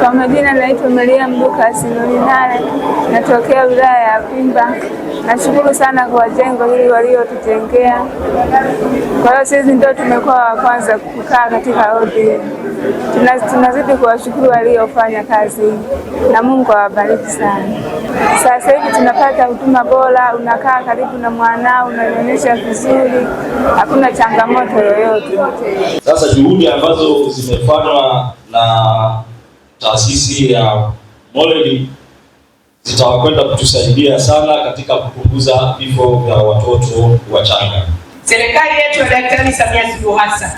Kwa majina naitwa Mariam Lucas Nolinale, natokea wilaya ya Kwimba. Nashukuru sana kwa jengo hili waliotujengea. Kwa hiyo sisi ndio tumekuwa wa kwanza kukaa katika wodi. Tunazidi kuwashukuru waliofanya kazi na Mungu awabariki sana. Sasa hivi tunapata huduma bora, unakaa karibu na mwanao, unanyonyesha vizuri, hakuna changamoto yoyote. Sasa juhudi ambazo zimefanywa na taasisi ya Moleli zitakwenda kutusaidia sana katika kupunguza vifo vya watoto wachanga. Serikali yetu ya Daktari Samia Suluhu Hassan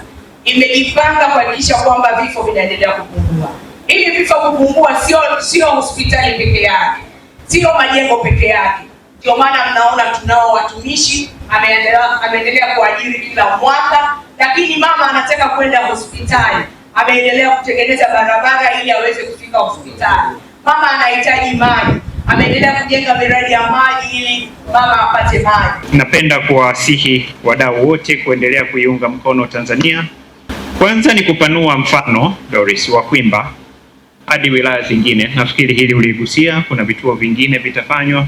imejipanga kuhakikisha kwamba vifo vinaendelea kupungua. Ili vifo kupungua sio hospitali peke yake, sio majengo peke yake. Ndio maana mnaona tunao watumishi ameendelea kuajiri kila mwaka, lakini mama anataka kwenda hospitali, ameendelea kutengeneza barabara ili aweze kufika hospitali. Mama anahitaji maji, ameendelea kujenga miradi ya maji ili mama apate maji. Napenda kuwasihi wadau wote kuendelea kuiunga mkono Tanzania. Kwanza ni kupanua mfano Doris wa Kwimba hadi wilaya zingine. Nafikiri hili uligusia, kuna vituo vingine vitafanywa,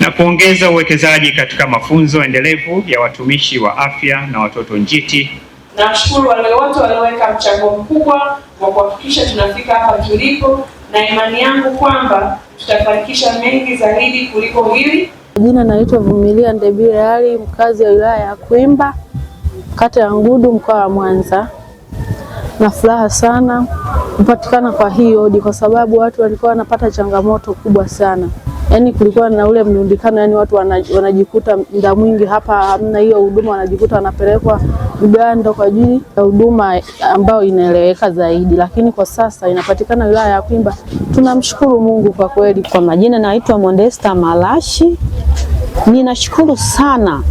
na kuongeza uwekezaji katika mafunzo endelevu ya watumishi wa afya na watoto njiti. Nashukuru wale wote walioweka mchango mkubwa wa kuhakikisha tunafika hapa tulipo, na imani yangu kwamba tutafanikisha mengi zaidi kuliko hili. Jina naitwa Vumilia Ndebile Ali, mkazi wa wilaya ya Kwimba, kata ya Ngudu, mkoa wa Mwanza. Na furaha sana kupatikana kwa hii wodi kwa sababu watu walikuwa wanapata changamoto kubwa sana. Yaani kulikuwa na ule mlundikano, yani watu wanajikuta muda mwingi hapa hamna hiyo huduma, wanajikuta wanapelekwa Uganda kwa ajili ya huduma ambayo inaeleweka zaidi, lakini kwa sasa inapatikana wilaya ya Kwimba. Tunamshukuru Mungu kwa kweli. Kwa majina naitwa Modesta Malashi. Ninashukuru sana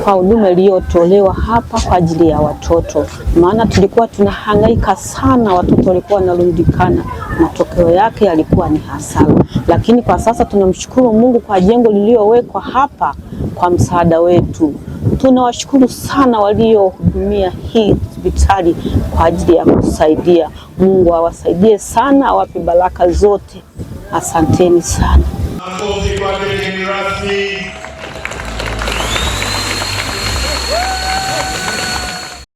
kwa huduma iliyotolewa hapa kwa ajili ya watoto, maana tulikuwa tunahangaika sana, watoto walikuwa wanarundikana, matokeo yake yalikuwa ni hasara. Lakini kwa sasa tunamshukuru Mungu kwa jengo lililowekwa hapa kwa msaada wetu. Tunawashukuru sana waliohudumia hii hospitali kwa ajili ya kusaidia. Mungu awasaidie sana, awape baraka zote. Asanteni sana.